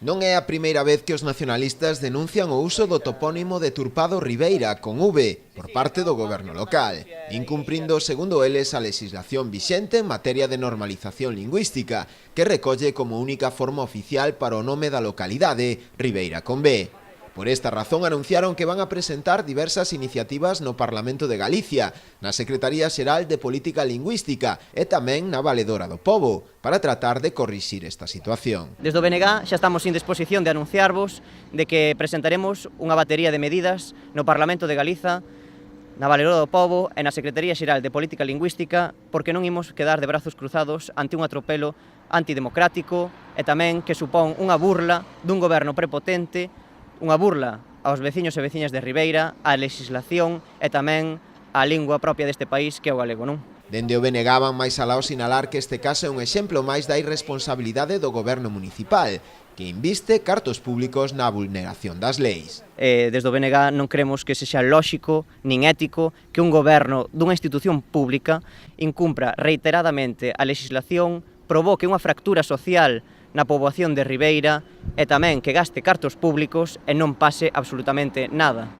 Non é a primeira vez que os nacionalistas denuncian o uso do topónimo deturpado Ribeira con V por parte do goberno local, incumprindo, segundo eles, a legislación vixente en materia de normalización lingüística, que recolle como única forma oficial para o nome da localidade Ribeira con V. Por esta razón anunciaron que van a presentar diversas iniciativas no Parlamento de Galicia, na Secretaría Xeral de Política Lingüística e tamén na Valedora do Pobo, para tratar de corrixir esta situación. Desde o BNG xa estamos en disposición de anunciarvos de que presentaremos unha batería de medidas no Parlamento de Galiza, na Valedora do Pobo e na Secretaría Xeral de Política Lingüística, porque non imos quedar de brazos cruzados ante un atropelo antidemocrático e tamén que supón unha burla dun goberno prepotente, unha burla aos veciños e veciñas de Ribeira, á legislación e tamén á lingua propia deste país que é o galego, non? Dende o BNG van máis alá ao sinalar que este caso é un exemplo máis da irresponsabilidade do goberno municipal, que inviste cartos públicos na vulneración das leis. Desde o BNG non creemos que sexa lóxico nin ético que un goberno dunha institución pública incumpra reiteradamente a legislación, provoque unha fractura social na poboación de Ribeira e tamén que gaste cartos públicos e non pase absolutamente nada.